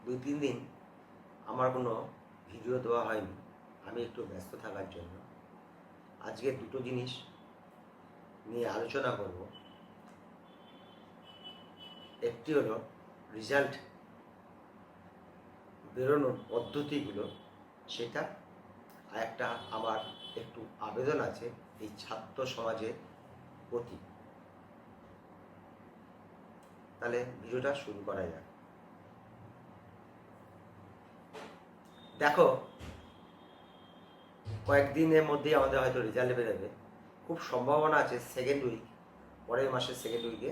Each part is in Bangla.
2-3 দিন আমার কোনো ভিডিও দেওয়া হয়নি, আমি একটু ব্যস্ত থাকার জন্য। আজকে দুটো জিনিস নিয়ে আলোচনা করব। একটি হলো রেজাল্ট বেরোনোর পদ্ধতিগুলো, সেটা। আর একটা আমার একটু আবেদন আছে এই ছাত্র সমাজের প্রতি। তাহলে ভিডিওটা শুরু করা যাক। দেখো, কয়েকদিনের মধ্যেই আমাদের হয়তো রেজাল্ট বেরোবে। খুব সম্ভাবনা আছে সেকেন্ড উইক, পরের মাসের সেকেন্ড উইকে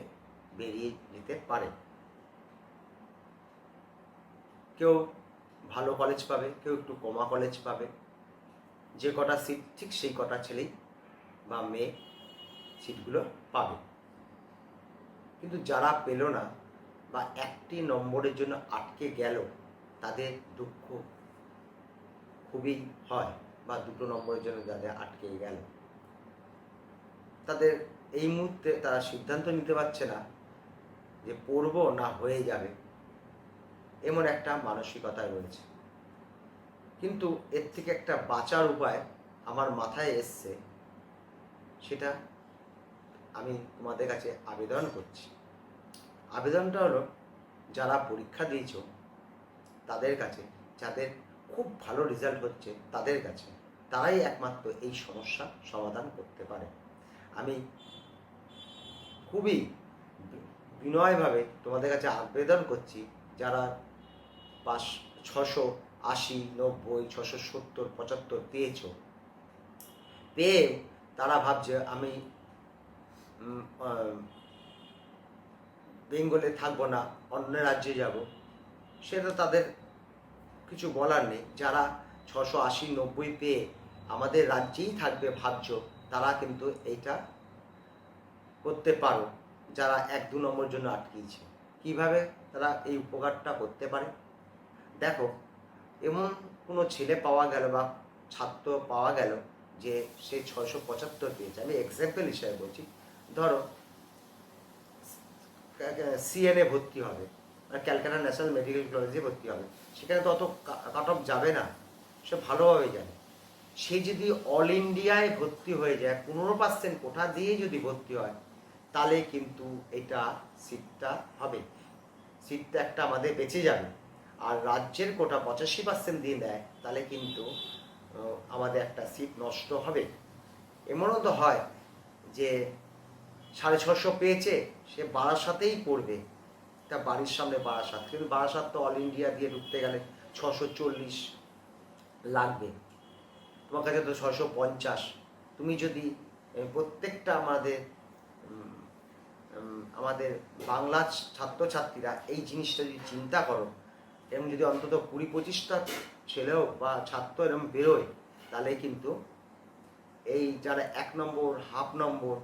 বেরিয়ে যেতে পারে। কেউ ভালো কলেজ পাবে, কেউ একটু কমা কলেজ পাবে। যে কটা সিট ঠিক সেই কটা ছেলেই বা মেয়ে সিটগুলো পাবে। কিন্তু যারা পেল না বা একটি নম্বরের জন্য আটকে গেল, তাদের দুঃখ খুবই হয়। বা দুটো নম্বরের জন্য যাদের আটকে গেল, তাদের এই মুহূর্তে তারা সিদ্ধান্ত নিতে পারছে না যে পড়বো না হয়ে যাবে, এমন একটা মানসিকতায় রয়েছে। কিন্তু এর থেকে একটা বাঁচার উপায় আমার মাথায় এসছে, সেটা আমি তোমাদের কাছে আবেদন করছি। আবেদনটা হলো, যারা পরীক্ষা দিয়েছ তাদের কাছে, যাদের খুব ভালো রেজাল্ট হচ্ছে তাদের কাছে, তারাই একমাত্র এই সমস্যা সমাধান করতে পারে। আমি খুবই বিনয়ভাবে তোমাদের কাছে আবেদন করছি, যারা 680, 90, 670, 75 পেয়েছ, পেয়ে তারা ভাবছে আমি বেঙ্গলে থাকবো না, অন্য রাজ্যে যাব, সেটা তাদের কিছু বলার নেই। যারা 680, 90 পেয়ে আমাদের রাজ্যেই থাকবে ভাবছ, তারা কিন্তু এইটা করতে পারো। যারা 1-2 নম্বরের জন্য আটকিয়েছে, কিভাবে তারা এই উপকারটা করতে পারে? দেখো, এমন কোনো ছেলে পাওয়া গেল বা ছাত্র পাওয়া গেল যে সে 675 পেয়েছে। আমি এক্সাম্পল হিসাবে বলছি। ধরো সিএনএ ভর্তি হবে, ক্যালকাটা ন্যাশনাল মেডিকেল কলেজে ভর্তি হবে। সেখানে তো অত কাট অফ যাবে না, সে ভালোভাবে জানে। সে যদি অল ইন্ডিয়ায় ভর্তি হয়ে যায়, 15% কোটা দিয়ে যদি ভর্তি হয়, তাহলে কিন্তু এটা সিটটা হবে, সিটটা একটা আমাদের বেঁচে যাবে। আর রাজ্যের কোটা 85% দিয়ে দেয়, তাহলে কিন্তু আমাদের একটা সিট নষ্ট হবে। এমনও তো হয় যে 650 পেয়েছে, সে বারাসাতেই পড়বে, তা বাড়ির সামনে বারাসাত, কিন্তু বারাসাত তো অল ইন্ডিয়া দিয়ে ঢুকতে গেলে 640 লাগবে, তোমার কাছে তো 650। তুমি যদি প্রত্যেকটা আমাদের বাংলার ছাত্রছাত্রীরা এই জিনিসটা যদি চিন্তা করো, এরকম যদি অন্তত 20-25টা ছেলেও বা ছাত্র এরকম বেরোয়, তাহলে কিন্তু এই যারা 1 নম্বর, হাফ নম্বর,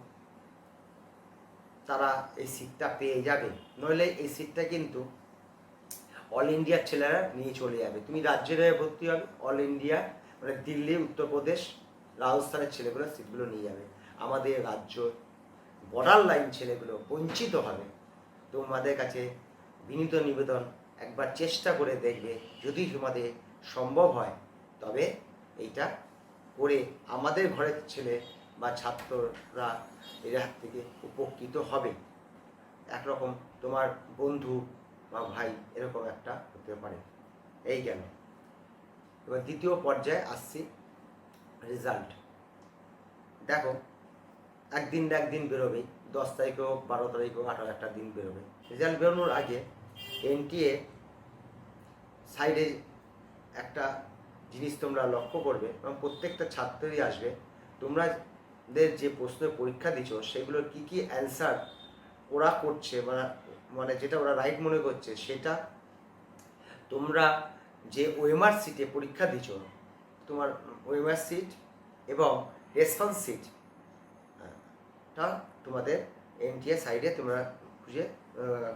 তারা এই সিটটা পেয়ে যাবে। নইলে এই সিটটা কিন্তু অল ইন্ডিয়ার ছেলেরা নিয়ে চলে যাবে। তুমি রাজ্যের হয়ে ভর্তি হবে, অল ইন্ডিয়া মানে দিল্লি, উত্তরপ্রদেশ, রাজস্থানের ছেলেগুলো সিটগুলো নিয়ে যাবে। আমাদের রাজ্য বর্ডার লাইন ছেলেগুলো বঞ্চিত হবে। তোমাদের কাছে বিনীত নিবেদন, একবার চেষ্টা করে দেখবে, যদি তোমাদের সম্ভব হয় তবে এইটা করে আমাদের ঘরের ছেলে বা ছাত্ররা এর হাত থেকে উপকৃত হবে। একরকম তোমার বন্ধু বা ভাই এরকম একটা হতে পারে। এই গেল। এবার দ্বিতীয় পর্যায়ে আসছি, রেজাল্ট। দেখো, একদিন বেরোবেই, 10 তারিখ হোক, 12 তারিখ হোক, 18 একটা দিন বেরোবে। রেজাল্ট বেরোনোর আগে এনটিএ সাইডে একটা জিনিস তোমরা লক্ষ্য করবে, এবং প্রত্যেকটা ছাত্রই আসবে, তোমাদের যে প্রশ্নের পরীক্ষা দিচ্ছ সেগুলোর কী কী অ্যান্সার ওরা করছে, মানে যেটা ওরা রাইট মনে করছে, সেটা তোমরা যে ওএমআর সিটে পরীক্ষা দিচ্ছ, তোমার ওএমআর সিট এবং রেসপন্স সিট টা তোমাদের এনটিএ সাইডে তোমরা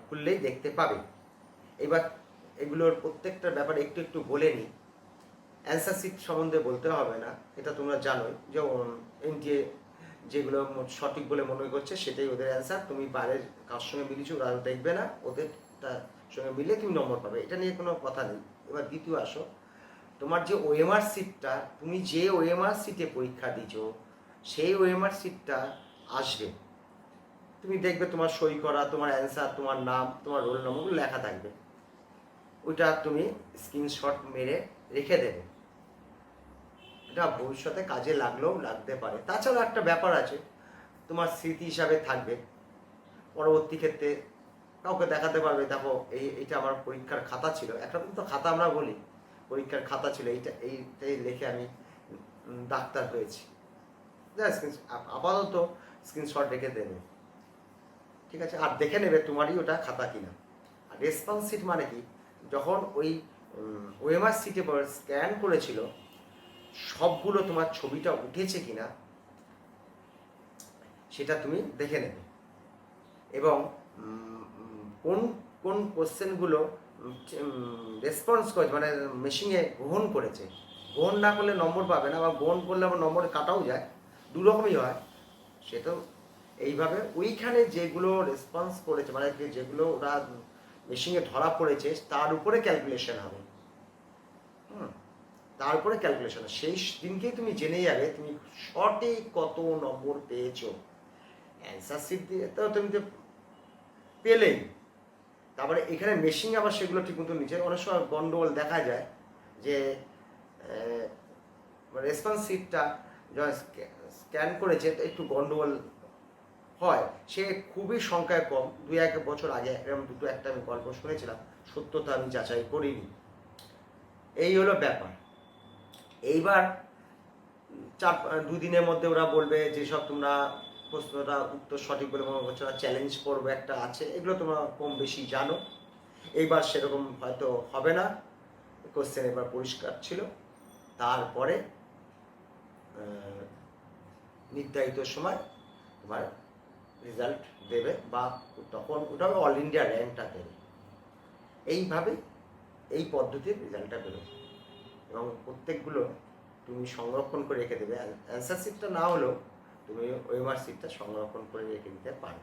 খুললেই দেখতে পাবে। এবার এগুলোর প্রত্যেকটার ব্যাপারে একটু একটু বলে নিই। অ্যান্সার শিট সম্বন্ধে বলতে হবে না, এটা তোমরা জানোই যে এনটিএ যেগুলো সঠিক বলে মনে করছে সেটাই ওদের অ্যান্সার। তুমি বাইরের কার সঙ্গে মিলিয়েছো ওরা দেখবে না, ওদেরটা সঙ্গে মিলে তুমি নম্বর পাবে, এটা নিয়ে কোনো কথা নেই। এবার দ্বিতীয় আসো, তোমার যে ওএমআর সিটটা, তুমি যে ওএমআর সিটে পরীক্ষা দিছো সেই ওএমআর সিটটা আসবে, তুমি দেখবে তোমার সই করা, তোমার অ্যান্সার, তোমার নাম, তোমার রোল নম্বরগুলো লেখা থাকবে, ওইটা তুমি স্ক্রিনশট মেরে রেখে দেবে। এটা ভবিষ্যতে কাজে লাগলেও লাগতে পারে। তাছাড়া একটা ব্যাপার আছে, তোমার স্মৃতি হিসাবে থাকবে, পরবর্তী ক্ষেত্রে কাউকে দেখাতে পারবে, দেখো এইটা আমার পরীক্ষার খাতা ছিল, একরকম তো খাতা আমরা বলি, পরীক্ষার খাতা ছিল, এইটাই লিখে আমি ডাক্তার হয়েছি, আপাতত স্ক্রিনশট রেখে দেবে, ঠিক আছে? আর দেখে নেবে তোমারই ওটা খাতা কিনা। আর রেসপন্স সিট মানে কি, যখন ওই ওএমআর সিটে স্ক্যান করেছিল সবগুলো তোমার ছবিটা উঠেছে কিনা সেটা তুমি দেখে নেবে, এবং কোন কোন কোশ্চেনগুলো রেসপন্স করেছে, মানে মেশিনে গ্রহণ করেছে, গ্রহণ না করলে নম্বর পাবে না, বা গ্রহণ করলে আবার নম্বর কাটাও যায়, দু রকমই হয়। সেটা এইভাবে ওইখানে যেগুলো রেসপন্স করেছে, মানে যেগুলো ওরা মেশিনে ধরা পড়েছে তার উপরে ক্যালকুলেশন হবে, তারপরে ক্যালকুলেশন, সেই দিনকেই তুমি জেনে যাবে তুমি সঠিক কত নম্বর পেয়েছো। অ্যান্সার শিট দিয়ে তো তুমি তো পেলেই, তারপরে এখানে মেশিন আবার সেগুলো ঠিক মতো নিচে, অনেক সময় গন্ডগোল দেখা যায় যে রেসপন্স শিটটা যখন স্ক্যান করেছে একটু গন্ডগোল হয়, সে খুবই সংখ্যায় কম, 2-1 বছর আগে এরকম দুটো একটা আমি গল্প শুনেছিলাম, সত্যতা আমি যাচাই করিনি। এই হলো ব্যাপার। এইবার 2 দিনের মধ্যে ওরা বলবে যেসব তোমরা প্রশ্নটা উত্তর সঠিক বলে মনে করছো না, চ্যালেঞ্জ করবে একটা আছে, এগুলো তোমরা কম বেশি জানো। এইবার সেরকম হয়তো হবে না, কোশ্চেন এবার পরিষ্কার ছিল। তারপরে নির্ধারিত সময় তোমার রেজাল্ট দেবে, বা তখন ওটা অল ইন্ডিয়া র্যাঙ্কটা দেবে। এইভাবে এই পদ্ধতির রেজাল্টটা বেরোবে, এবং প্রত্যেকগুলো তুমি সংরক্ষণ করে রেখে দেবে। অ্যান্সার শিটটা না হলেও তুমি ওএমআর শিটটা সংরক্ষণ করে রেখে দিতে পারো।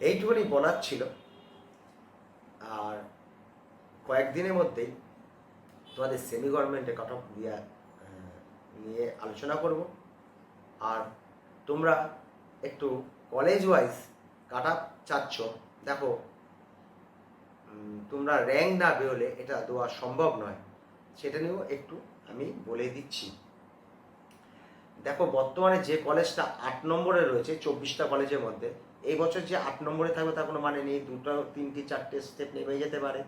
এইটুকুনি বলার ছিল। আর কয়েকদিনের মধ্যেই তোমাদের সেমি গভর্নমেন্টে কাট অফ নিয়ে আলোচনা করব। আর তোমরা একটু কলেজ ওয়াইজ কাট অফ চাচ্ছ, দেখো তোমরা র্যাঙ্ক না বেরোলে এটা দেওয়া সম্ভব নয়, সেটা নিয়েও একটু আমি বলে দিচ্ছি। দেখো বর্তমানে যে কলেজটা 8 নম্বরে রয়েছে 24টা কলেজের মধ্যে, এই বছর যে 8 নম্বরে থাকবে তার কোনো মানে নেই, 2টা 3টি 4টে স্টেপ নেমে যেতে পারে,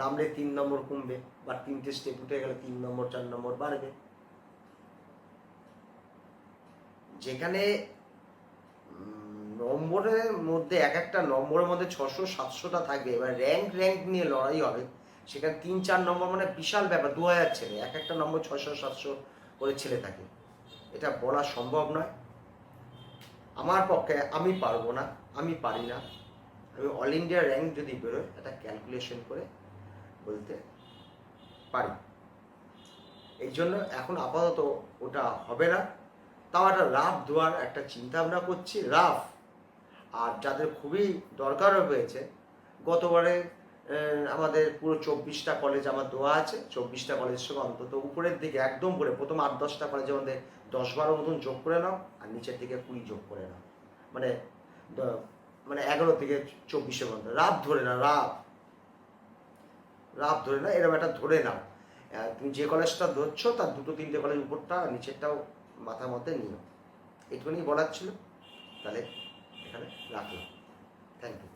নামলে 3 নম্বর কমবে, বা 3টে স্টেপ উঠে গেলে 3 নম্বর 4 নম্বর বাড়বে। যেখানে নম্বরের মধ্যে এক একটা নম্বরের মধ্যে 600-700টা থাকবে, এবার র্যাঙ্ক নিয়ে লড়াই হবে, সেখানে 3-4 নম্বর মানে বিশাল ব্যাপার, 2000 ছেলে, এক একটা নম্বর 600-700 করে ছেলে থাকে, এটা বলা সম্ভব নয় আমার পক্ষে। আমি পারবো না, আমি পারি না, আমি অল ইন্ডিয়া র্যাঙ্ক যদি বেরোয় এটা ক্যালকুলেশন করে বলতে পারি। এই জন্য এখন আপাতত ওটা হবে না, তাও একটা রাফ দেওয়ার একটা চিন্তা ভাবনা করছি, রাফ। আর যাদের খুবই দরকারও হয়েছে, গতবারে আমাদের পুরো 24টা কলেজ আমার দেওয়া আছে, 24টা কলেজের সঙ্গে অন্তত উপরের দিকে একদম করে প্রথম 8-10টা কলেজের মধ্যে 10-12 মতন যোগ করে নাও, আর নিচের দিকে 20 যোগ করে নাও, মানে 11 থেকে 24-এর মধ্যে রাফ ধরে না, রাফ ধরে না, এরকম একটা ধরে নাও। তুমি যে কলেজটা ধরছো তার 2-3টে কলেজ উপরটা নিচেরটাও মাথার মধ্যে নিও। এইটুকুনি বলার ছিল, তাহলে এখানে রাখলাম। Thank you.